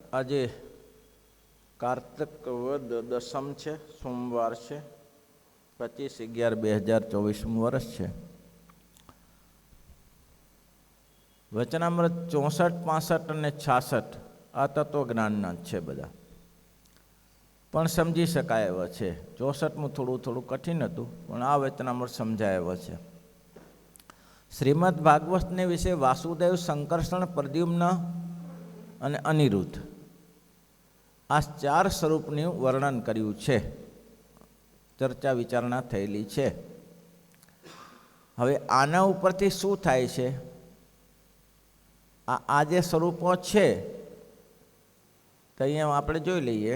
આજે કાર્તક વદ દસમ છે, સોમવાર છે, 25/11/2024 વર્ષ છે. વચનામૃત 64, 65 અને 66 આ તત્વજ્ઞાનના જ છે બધા, પણ સમજી શકાય એવા છે. 64મું થોડું કઠિન હતું, પણ આ વચનામૃત સમજાય એવા છે. શ્રીમદ ભાગવતને વિશે વાસુદેવ, સંકર્ષણ, પ્રદ્યુમ્ન અને અનિરુદ્ધ આ 4 સ્વરૂપનું વર્ણન કર્યું છે. ચર્ચા વિચારણા થયેલી છે. હવે આના ઉપરથી શું થાય છે? આ જે સ્વરૂપો છે તો અહીંયા આપણે જોઈ લઈએ.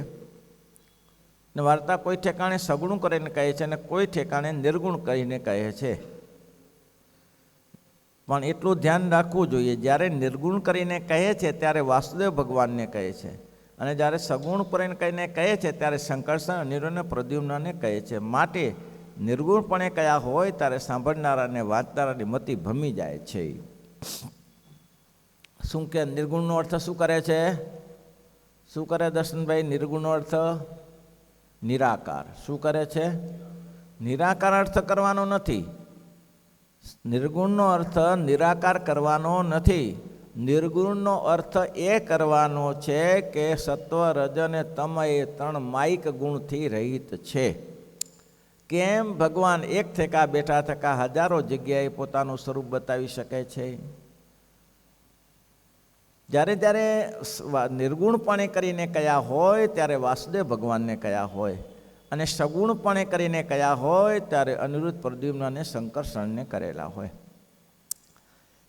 ને વાર્તા કોઈ ઠેકાણે સગુણ કરીને કહે છે અને કોઈ ઠેકાણે નિર્ગુણ કરીને કહે છે. પણ એટલું ધ્યાન રાખવું જોઈએ, જ્યારે નિર્ગુણ કરીને કહે છે ત્યારે વાસુદેવ ભગવાનને કહે છે, અને જ્યારે સગુણ કરીને કહીને કહે છે ત્યારે સંકર્ષણ, અનિરુદ્ધ, પ્રદ્યુમ્નને કહે છે. માટે નિર્ગુણપણે કયા હોય ત્યારે સાંભળનારાને, વાંચનારાની મતિ ભમી જાય છે. શું કે નિર્ગુણનો અર્થ શું કરે છે? શું કરે દર્શનભાઈ? નિર્ગુણનો અર્થ નિરાકાર. શું કરે છે? નિરાકાર અર્થ કરવાનો નથી. નિર્ગુણનો અર્થ નિરાકાર કરવાનો નથી. નિર્ગુણનો અર્થ એ કરવાનો છે કે સત્વ, રજ અને તમ એ 3 માયિક ગુણથી રહિત છે. કેમ ભગવાન એક થેકા બેઠા થકા હજારો જગ્યાએ પોતાનું સ્વરૂપ બતાવી શકે છે? જ્યારે જ્યારે નિર્ગુણપણે કરીને કયા હોય ત્યારે વાસુદેવ ભગવાનને કયા હોય, અને સગુણપણે કરીને કયા હોય ત્યારે અનિરુદ્ધ, પ્રદ્યુમ્ન અને સંકર્ષણને કરેલા હોય.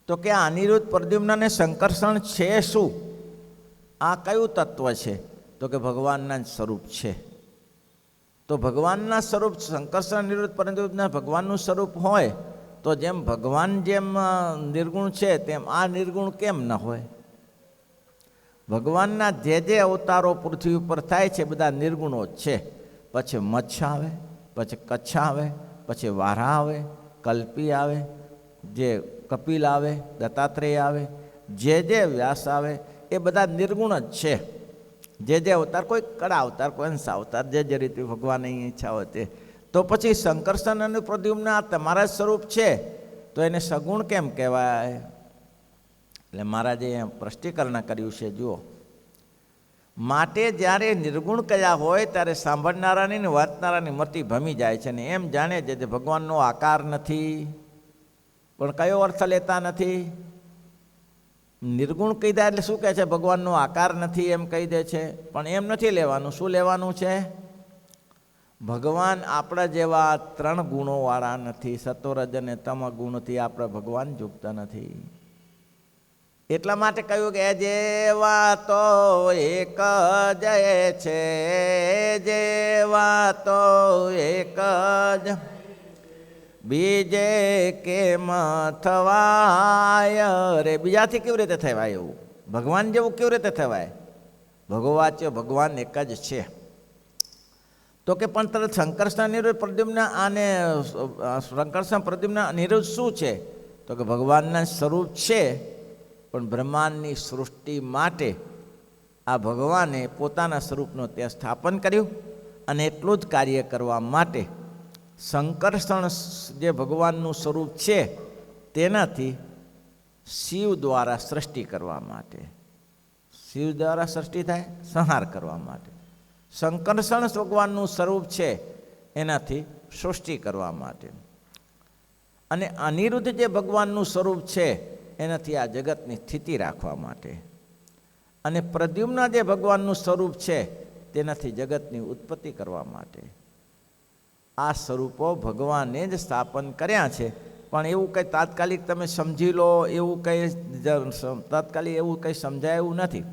તો કે આ અનિરુદ્ધ, પ્રદ્યુમ્ન અને સંકર્ષણ છે શું? આ કયું તત્વ છે? તો કે ભગવાનના જ સ્વરૂપ છે. તો ભગવાનના સ્વરૂપ સંકર્ષણ, અનિરુદ્ધ, પ્રદ્યુમ્ન ભગવાનનું સ્વરૂપ હોય તો જેમ ભગવાન જેમ નિર્ગુણ છે તેમ આ નિર્ગુણ કેમ ન હોય? ભગવાનના જે અવતારો પૃથ્વી ઉપર થાય છે બધા નિર્ગુણો જ છે. પછી મચ્છ આવે, પછી કચ્છ આવે, પછી વારા આવે, કલ્પી આવે, જે કપિલ આવે, દત્તાત્રેય આવે, જે વ્યાસ આવે, એ બધા નિર્ગુણ જ છે. જે અવતાર, કોઈ કડા અવતાર, કોઈ અંશ અવતાર, જે રીતે ભગવાનની ઈચ્છા હોય તે. તો પછી સંકર્ષણ અને પ્રદ્યુમ્ન આ તમારા સ્વરૂપ છે તો એને સગુણ કેમ કહેવાય? એટલે મહારાજે સ્પષ્ટીકરણ કર્યું છે. જુઓ, માટે જ્યારે નિર્ગુણ કયા હોય ત્યારે સાંભળનારાની ને વાંચનારાની મતિ ભમી જાય છે, ને એમ જાણે છે કે ભગવાનનો આકાર નથી. પણ કયો અર્થ લેતા નથી? નિર્ગુણ કહી દે એટલે શું કહે છે? ભગવાનનો આકાર નથી એમ કહી દે છે. પણ એમ નથી લેવાનું. શું લેવાનું છે? ભગવાન આપણા જેવા 3 ગુણોવાળા નથી. સત્વ, રજ અને તમ ગુણથી આપણા ભગવાન યુક્ત નથી. એટલા માટે કહ્યું કે જેવા તો એક જ છે, જેવા તો એક જ, બીજે કેમ થવાય રે? બીજાથી કેવી રીતે થવાય? એવું ભગવાન જેવું કેવી રીતે થવાય? ભગવાચ્ય ભગવાન એક જ છે. તો કે પણ તરત સંકર્ષણ, અનિરુદ્ધ, પ્રદ્યુમ્ન અને સંકર્ષણ, પ્રદ્યુમ્ન, અનિરુદ્ધ શું છે? તો કે ભગવાનના સ્વરૂપ છે. પણ બ્રહ્માંડની સૃષ્ટિ માટે આ ભગવાને પોતાના સ્વરૂપનું ત્યાં સ્થાપન કર્યું, અને એટલું જ કાર્ય કરવા માટે સંકર્ષણ જે ભગવાનનું સ્વરૂપ છે તેનાથી શિવ દ્વારા સૃષ્ટિ કરવા માટે, શિવ દ્વારા સૃષ્ટિ થાય સંહાર કરવા માટે. સંકર્ષણ ભગવાનનું સ્વરૂપ છે એનાથી સૃષ્ટિ કરવા માટે, અને અનિરુદ્ધ જે ભગવાનનું સ્વરૂપ છે એનાથી આ જગતની સ્થિતિ રાખવા માટે, અને પ્રદ્યુમ્ન જે ભગવાનનું સ્વરૂપ છે તેનાથી જગતની ઉત્પત્તિ કરવા માટે. આ સ્વરૂપો ભગવાને જ સ્થાપન કર્યા છે. પણ એવું કંઈ તાત્કાલિક તમે સમજી લો એવું કંઈ તાત્કાલિક એવું કંઈ સમજાય એવું નથી.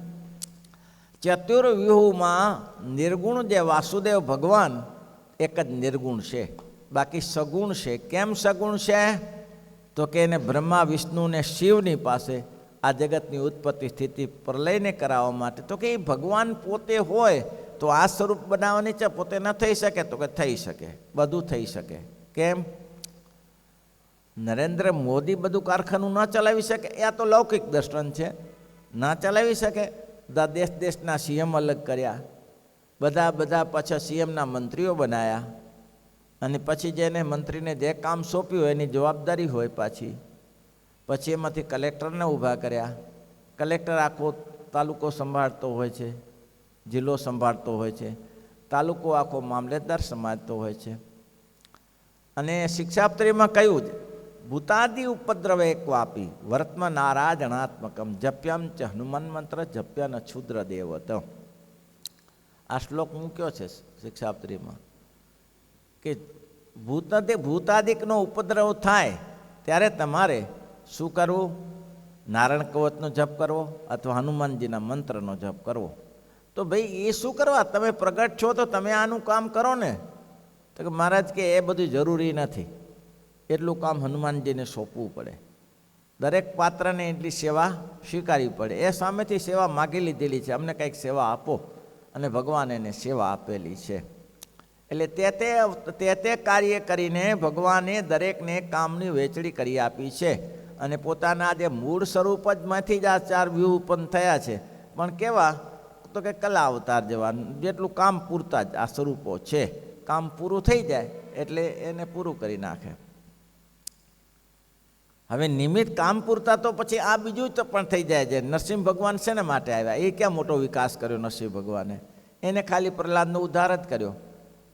ચતુર્વ્યુહમાં નિર્ગુણ જે વાસુદેવ ભગવાન એક જ નિર્ગુણ છે, બાકી સગુણ છે. કેમ સગુણ છે? તો કે એને બ્રહ્મા, વિષ્ણુ ને શિવની પાસે આ જગતની ઉત્પત્તિ, સ્થિતિ, પ્રલયને કરાવવા માટે. તો કે એ ભગવાન પોતે હોય તો આ સ્વરૂપ બનાવવાની છે, પોતે ન થઈ શકે? તો કે થઈ શકે, બધું થઈ શકે. કેમ? નરેન્દ્ર મોદી બધું કારખાનું ન ચલાવી શકે? આ તો લૌકિક દર્શન છે. ના ચલાવી શકે? બધા દેશના સીએમ અલગ કર્યા, બધા પાછા સીએમના મંત્રીઓ બનાવ્યા, અને પછી જેને મંત્રીને જે કામ સોંપ્યું એની જવાબદારી હોય પછી એમાંથી કલેક્ટરને ઊભા કર્યા. કલેક્ટર આખો તાલુકો સંભાળતો હોય છે, જિલ્લો સંભાળતો હોય છે, તાલુકો આખો મામલેદાર સંભાળતો હોય છે. અને શિક્ષાપત્રીમાં કહ્યું જ, ભૂતાદિ ઉપદ્રવે ક્વાપી વર્તમાન નારાજણાત્મકમ જપ્યમ ચ હનુમાન મંત્ર જપ્યન ક્ષુદ્ર દેવત. આ શ્લોક મૂક્યો છે શિક્ષાપત્રીમાં કે ભૂતાદિકનો ઉપદ્રવ થાય ત્યારે તમારે શું કરવું? નારાયણ કવચનો જપ કરવો અથવા હનુમાનજીના મંત્રનો જપ કરવો. તો ભાઈ એ શું કરવા? તમે પ્રગટ છો તો તમે આનું કામ કરો ને. તો કે મહારાજ કે એ બધું જરૂરી નથી, એટલું કામ હનુમાનજીને સોંપવું પડે, દરેક પાત્રને એટલી સેવા સ્વીકારવી પડે. એ સામેથી સેવા માગી લીધેલી છે, અમને કંઈક સેવા આપો, અને ભગવાન એને સેવા આપેલી છે. એટલે તે કાર્ય કરીને ભગવાને દરેકને કામની વહેંચણી કરી આપી છે. અને પોતાના જે મૂળ સ્વરૂપ જ માંથી જ આ 4 વ્યૂહ ઉત્પન્ન થયા છે. પણ કેવા? તો કે કલા અવતાર જેવા, જેટલું કામ પૂરતા જ આ સ્વરૂપો છે. કામ પૂરું થઈ જાય એટલે એને પૂરું કરી નાખે. હવે નિમિત્ત કામ પૂરતા તો પછી આ બીજું તો પણ થઈ જાય છે. નરસિંહ ભગવાન શેને માટે આવ્યા? એ ક્યાં મોટો વિકાસ કર્યો નરસિંહ ભગવાને? એને ખાલી પ્રહલાદનો ઉદ્ધાર જ કર્યો,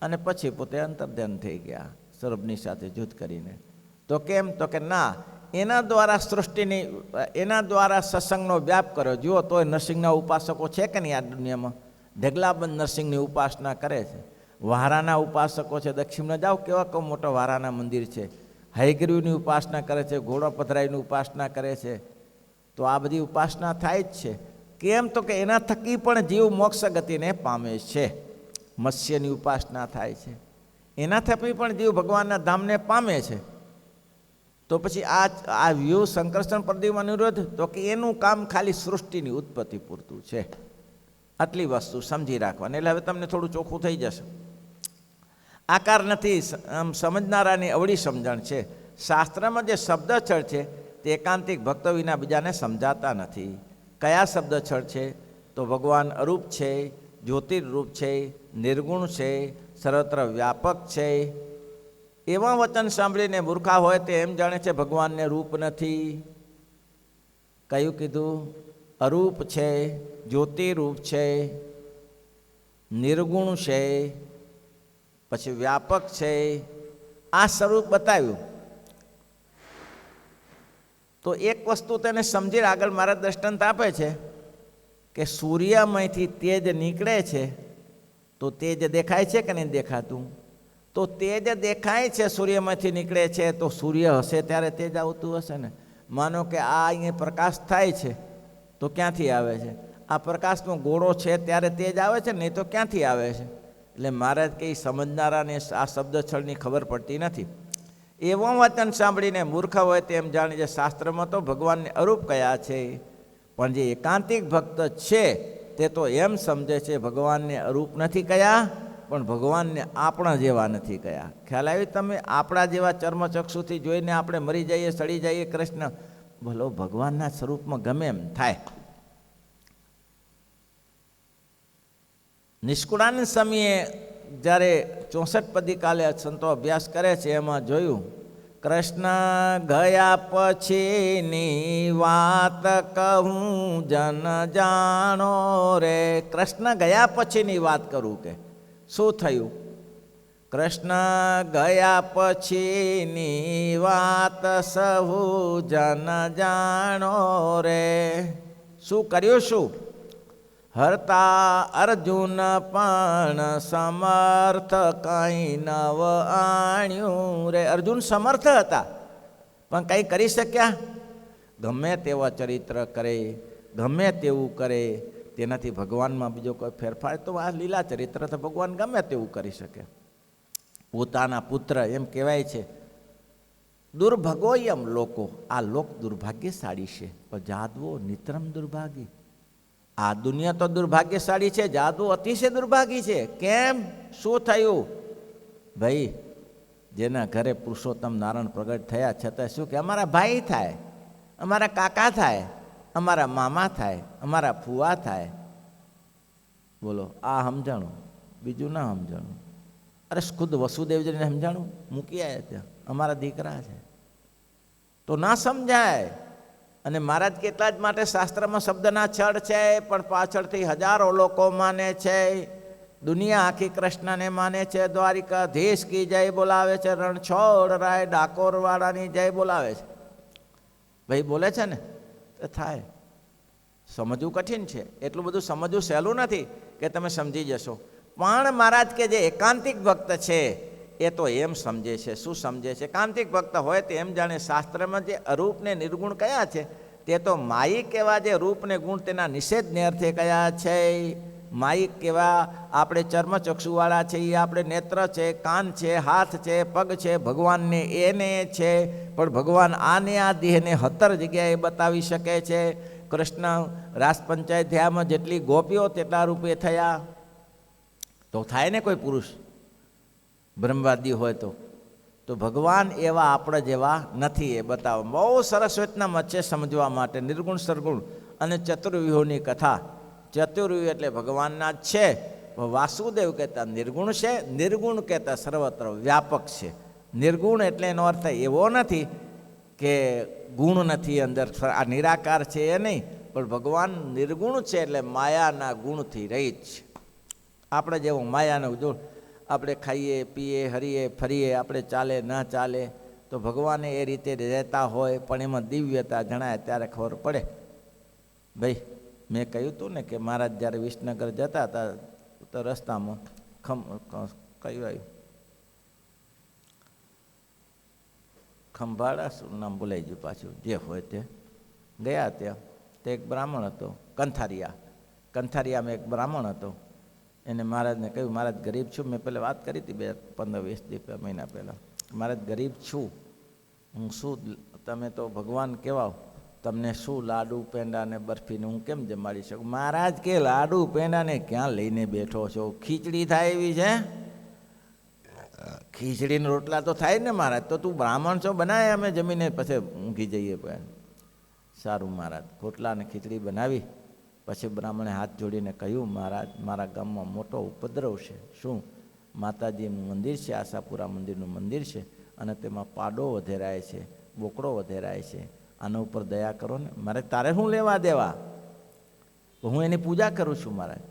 અને પછી પોતે અંતર્ધ્યાન થઈ ગયા સર્પની સાથે યુદ્ધ કરીને. તો કેમ? તો કે ના, એના દ્વારા સૃષ્ટિની, એના દ્વારા સત્સંગનો વ્યાપ કર્યો. જુઓ તોય નરસિંહના ઉપાસકો છે કે નહીં આ દુનિયામાં? ઢગલાબંધ નરસિંહની ઉપાસના કરે છે. વારાના ઉપાસકો છે, દક્ષિણમાં જાઓ કેવા મોટા વારાના મંદિર છે. હયગ્રીવની ઉપાસના કરે છે, ઘોડો પધરાઈની ઉપાસના કરે છે. તો આ બધી ઉપાસના થાય જ છે. કેમ? તો કે એના થકી પણ જીવ મોક્ષ ગતિને પામે છે. મત્સ્યની ઉપાસના થાય છે, એના થકી પણ જીવ ભગવાનના ધામને પામે છે. તો પછી આ વ્યૂહ સંકર્ષણ પ્રદીપ અનિરુદ્ધ, તો કે એનું કામ ખાલી સૃષ્ટિની ઉત્પત્તિ પૂરતું છે. આટલી વસ્તુ સમજી રાખવાની, એટલે હવે તમને થોડું ચોખ્ખું થઈ જશે. આકાર નથી, આમ સમજનારાની અવળી સમજણ છે. શાસ્ત્રમાં જે શબ્દછળ છે તે એકાંતિક ભક્તો વિના બીજાને સમજાતા નથી. કયા શબ્દછળ છે? તો ભગવાન અરૂપ છે, જ્યોતિર્રૂપ છે, નિર્ગુણ છે, સર્વત્ર વ્યાપક છે. એવા વચન સાંભળીને મૂર્ખા હોય તે એમ જાણે છે ભગવાનને રૂપ નથી. કયું કીધું? અરૂપ છે, જ્યોતિરૂપ છે, નિર્ગુણ છે, પછી વ્યાપક છે. આ સ્વરૂપ બતાવ્યું. તો એક વસ્તુ તેને સમજી આગળ મારા દ્રષ્ટાંત આપે છે કે સૂર્યમાંથી તેજ નીકળે છે, તો તેજ દેખાય છે કે નહીં દેખાતું? તો તેજ દેખાય છે, સૂર્યમાંથી નીકળે છે, તો સૂર્ય હશે ત્યારે તેજ આવતું હશે ને. માનો કે આ અહીંયા પ્રકાશ થાય છે, તો ક્યાંથી આવે છે? આ પ્રકાશનો ગોળો છે ત્યારે તેજ આવે છે, નહીં તો ક્યાંથી આવે છે? એટલે મહારાજ કંઈ સમજનારાને આ શબ્દછળની ખબર પડતી નથી. એવો વચન સાંભળીને મૂર્ખ હોય તેમ જાણી છે શાસ્ત્રમાં તો ભગવાનને અરૂપ કયા છે, પણ જે એકાંતિક ભક્ત છે તે તો એમ સમજે છે ભગવાનને અરૂપ નથી કયા, પણ ભગવાનને આપણા જેવા નથી કયા. ખ્યાલ આવી તમે? આપણા જેવા ચર્મચક્ષુથી જોઈને આપણે મરી જઈએ, સડી જઈએ. કૃષ્ણ ભલો ભગવાનના સ્વરૂપમાં ગમે એમ થાય. નિષ્કુળાનંદ સ્વામીએ જ્યારે 64 પદી કાલે સંતો અભ્યાસ કરે છે એમાં જોયું, કૃષ્ણ ગયા પછીની વાત કહું જન જાણો રે. કૃષ્ણ ગયા પછીની વાત કરું કે શું થયું? કૃષ્ણ ગયા પછીની વાત સહુ જન જાણો રે. શું કર્યું? શું? હરતા અર્જુન પણ સમર્થ કંઈ નવ આણ્યું રે. અર્જુન સમર્થ હતા પણ કંઈ કરી શક્યા? ગમે તેવા ચરિત્ર કરે, ગમે તેવું કરે, તેનાથી ભગવાનમાં બીજો કોઈ ફેરફાર? તો આ લીલા ચરિત્ર તો ભગવાન ગમે તેવું કરી શકે. પોતાના પુત્ર એમ કહેવાય છે, દુર્ભગોયમ લોકો, આ લોક દુર્ભાગ્યશાળી છે, પણ જાદવો નિતરમ દુર્ભાગી. આ દુનિયા તો દુર્ભાગ્યશાળી છે, જાદુ અતિશય દુર્ભાગી છે. કેમ? શું થયું? ભાઈ, જેના ઘરે પુરુષોત્તમ નારાયણ પ્રગટ થયા છતાં શું કે અમારા ભાઈ થાય, અમારા કાકા થાય, અમારા મામા થાય, અમારા ફુવા થાય, બોલો, આ સમજાણું, બીજું ના સમજાણું. અરે ખુદ વસુદેવજીને સમજાણું, મૂકી આવ્યા ત્યાં, અમારા દીકરા છે તો ના સમજાય. અને મહારાજ કેટલા જ માટે શાસ્ત્રમાં શબ્દના છળ છે, પણ પાછળથી હજારો લોકો માને છે. દુનિયા આખી કૃષ્ણને માને છે. દ્વારિકાધીશ કી જય બોલાવે છે, રણછોડ રાય ડાકોરવાળાની જય બોલાવે છે. ભાઈ બોલે છે ને તો થાય. સમજવું કઠિન છે, એટલું બધું સમજવું સહેલું નથી કે તમે સમજી જશો. પણ મહારાજ કે જે એકાંતિક ભક્ત છે એ તો એમ સમજે છે. શું સમજે છે? એકાંતિક ભક્ત હોય તો એમ જાણે શાસ્ત્રમાં જે અરૂપ ને નિર્ગુણ કયા છે તે તો માયિક એવા જે રૂપ ને ગુણ તેના નિષેધને અર્થે કયા છે. માયિક કેવા આપણે ચર્મચક્ષુવાળા છે, એ આપણે નેત્ર છે, કાન છે, હાથ છે, પગ છે, ભગવાનને એને છે. પણ ભગવાન આને આ દેહને 17 જગ્યાએ બતાવી શકે છે. કૃષ્ણ રાસ પંચાયત થયામાં જેટલી ગોપીઓ તેટલા રૂપે થયા. તો થાય ને કોઈ પુરુષ બ્રહ્મવાદી હોય તો ભગવાન એવા આપણે જેવા નથી એ બતાવો. બહુ સરસ રીતના છે સમજવા માટે. નિર્ગુણ સરગુણ અને ચતુર્વ્યુહોની કથા. ચતુર્વ્યુહ એટલે ભગવાનના જ છે. વાસુદેવ કહેતા નિર્ગુણ છે, નિર્ગુણ કહેતા સર્વત્ર વ્યાપક છે. નિર્ગુણ એટલે એનો અર્થ એવો નથી કે ગુણ નથી અંદર, આ નિરાકાર છે એ નહીં, પણ ભગવાન નિર્ગુણ છે એટલે માયાના ગુણથી રહિત છે. આપણે જેવું માયાનો જો આપણે ખાઈએ પીએ હરીએ ફરીએ, આપણે ચાલે ના ચાલે, તો ભગવાને એ રીતે રહેતા હોય પણ એમાં દિવ્યતા જણાય ત્યારે ખબર પડે. ભાઈ મેં કહ્યું હતું ને કે મહારાજ જ્યારે વિસનગર જતા હતા તો રસ્તામાં કયું આવ્યું, ખંભાળા શું નામ બોલાઈ ગયું પાછું, જે હોય તે ગયા ત્યાં તે એક બ્રાહ્મણ હતો, કંથારિયામાં એક બ્રાહ્મણ હતો. એને મહારાજને કહ્યું, મહારાજ ગરીબ છું. મેં પહેલાં વાત કરી હતી 15-20 મહિના પહેલાં, મહારાજ ગરીબ છું હું, શું તમે તો ભગવાન કહેવાઓ, તમને શું લાડુ પેંડા ને બરફીને હું કેમ જમાડી શકું? મહારાજ કે લાડુ પેંડાને ક્યાં લઈને બેઠો છો? ખીચડી થાય એવી છે? ખીચડીના રોટલા તો થાય ને મહારાજ, તો તું બ્રાહ્મણ છો, બનાય અમે જમીને પછી ઊંઘી જઈએ. સારું મહારાજ. રોટલા અને ખીચડી બનાવી પછી બ્રાહ્મણે હાથ જોડીને કહ્યું, મહારાજ મારા ગામમાં મોટો ઉપદ્રવ છે. શું? માતાજીનું મંદિર છે, આશાપુરા મંદિરનું મંદિર છે, અને તેમાં પાડો વધેરાય છે, બોકડો વધેરાય છે. આના ઉપર દયા કરો ને. મારે તારે શું લેવા દેવા? હું એની પૂજા કરું છું મહારાજ.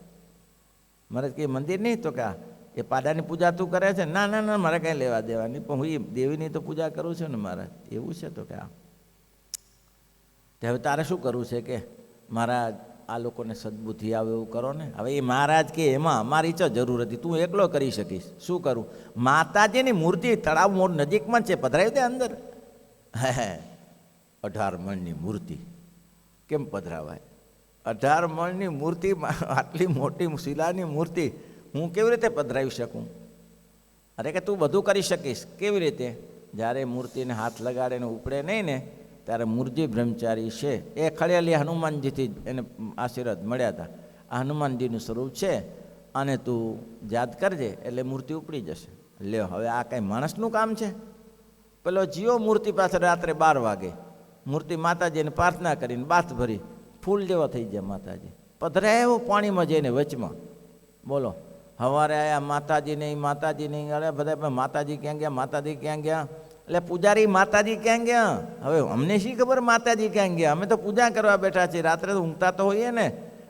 મહારાજ કે મંદિર નહીં? તો કે એ પાડાની પૂજા તું કરે છે? ના ના ના, મારે કાંઈ લેવા દેવા નહીં, પણ હું એ દેવીની તો પૂજા કરું છું ને મહારાજ. એવું છે? તો કે હવે તારે શું કરવું છે? કે મહારાજ આ લોકોને સદબુદ્ધિ આવે એવું કરો ને. હવે એ મહારાજ કે એમાં અમારી ચ જરૂર હતી, તું એકલો કરી શકીશ. શું કરું? માતાજીની મૂર્તિ તળાવ મોડ નજીકમાં છે, પધરાવી દે અંદર. 18 મણની મૂર્તિ કેમ પધરાવાય? 18 મણની મૂર્તિ, આટલી મોટી શિલાની મૂર્તિ હું કેવી રીતે પધરાવી શકું? અરે કે તું બધું કરી શકીશ. કેવી રીતે? જ્યારે મૂર્તિને હાથ લગાડે ને ઉપડે નહીં ને ત્યારે મૂર્જી બ્રહ્મચારી છે એ ખડેલી હનુમાનજીથી એને આશીર્વાદ મળ્યા હતા. આ હનુમાનજીનું સ્વરૂપ છે અને તું યાદ કરજે એટલે મૂર્તિ ઉપડી જશે. લ્યો, હવે આ કાંઈ માણસનું કામ છે? પેલો જીવો મૂર્તિ પાસે રાત્રે 12 વાગે મૂર્તિ માતાજીને પ્રાર્થના કરીને બાથ ભરી ફૂલ જેવા થઈ જાય માતાજી. પધરાય એવું પાણીમાં જઈને વચમાં. બોલો, સવારે આવ્યા માતાજી નહીં, અરે બધા માતાજી ક્યાં ગયા, માતાજી ક્યાં ગયા? એટલે પૂજારી માતાજી ક્યાં ગયા? હવે અમને શી ખબર માતાજી ક્યાં ગયા? અમે તો પૂજા કરવા બેઠા છીએ, રાત્રે તો ઊંઘતા તો હોઈએ ને,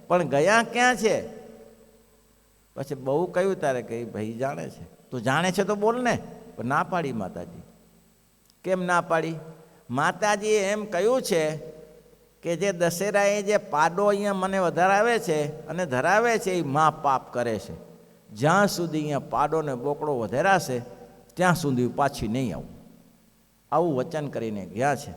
પણ ગયા ક્યાં છે? પછી બહુ કહ્યું તારે કે ભાઈ જાણે છે. તું જાણે છે તો બોલ ને. પણ ના પાડી માતાજી. કેમ ના પાડી? માતાજીએ એમ કહ્યું છે કે જે દશેરાએ જે પાડો અહીંયા મને વધારાવે છે અને ધરાવે છે એ મા પાપ કરે છે. જ્યાં સુધી અહીંયા પાડો ને બોકડો વધેરાશે ત્યાં સુધી પાછી નહીં આવું. આવું વચન કરીને ગયા છે.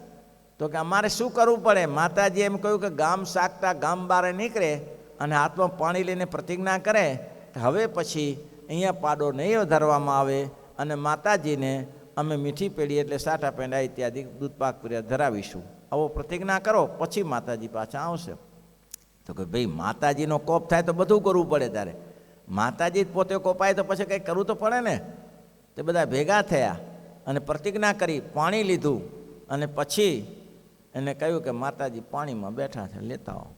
તો કે અમારે શું કરવું પડે? માતાજી એમ કહ્યું કે ગામ સાકતા ગામ બહાર નીકળે અને હાથમાં પાણી લઈને પ્રતિજ્ઞા કરે કે હવે પછી અહીંયા પાડો નહીં વધારવામાં આવે અને માતાજીને અમે મીઠી પેઢી એટલે સાટા પેંડા ઇત્યાદિ દૂધપાક પૂર્યા ધરાવીશું. આવો પ્રતિજ્ઞા કરો, પછી માતાજી પાછા આવશે. તો કે ભાઈ માતાજીનો કોપ થાય તો બધું કરવું પડે. તારે માતાજી પોતે કોપાય તો પછી કંઈક કરવું તો પડે ને. તે બધા ભેગા થયા અને પ્રતિજ્ઞા કરી, પાણી લીધું અને પછી એને કહ્યું કે માતાજી પાણીમાં બેઠા છે, લેતા આવો.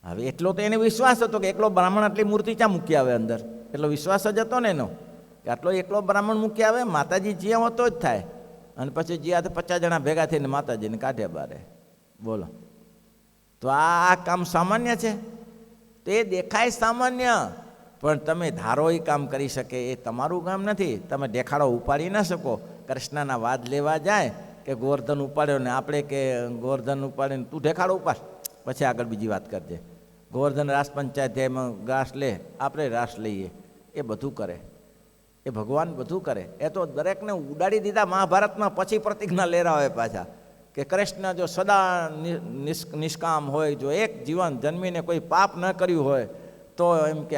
હવે એટલો તો એને વિશ્વાસ હતો કે એકલો બ્રાહ્મણ આટલી મૂર્તિ ચા મૂકી આવે અંદર, એટલો વિશ્વાસ જ હતો ને એનો કે આટલો એકલો બ્રાહ્મણ મૂકી આવે, માતાજી જ્યાં હોતો જ થાય. અને પછી જ્યાં 50 જણા ભેગા થઈને માતાજીને કાઢ્યા બારે. બોલો, તો આ કામ સામાન્ય છે? તો એ દેખાય સામાન્ય, પણ તમે ધારો એ કામ કરી શકે એ તમારું કામ નથી. તમે દેખાડો ઉપાડી ન શકો. કૃષ્ણના વાદ લેવા જાય કે ગોવર્ધન ઉપાડ્યો ને આપણે કે ગોવર્ધન ઉપાડીને તું દેખાડો ઉપાડ, પછી આગળ બીજી વાત કરજે. ગોવર્ધન રાસ પંચાયત એમાં ઘાસ લે, આપણે રાસ લઈએ, એ બધું કરે. એ ભગવાન બધું કરે. એ તો દરેકને ઉડાડી દીધા મહાભારતમાં. પછી પ્રતિજ્ઞા લેરાવે પાછા કે કૃષ્ણ જો સદા નિષ્કામ હોય, જો એક જીવન જન્મીને કોઈ પાપ ન કર્યું હોય તો એમ કે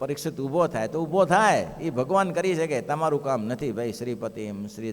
પરીક્ષિત ઊભો થાય તો ઊભો થાય. એ ભગવાન કરી શકે, તમારું કામ નથી ભાઈ. શ્રીપતિ એમ શ્રી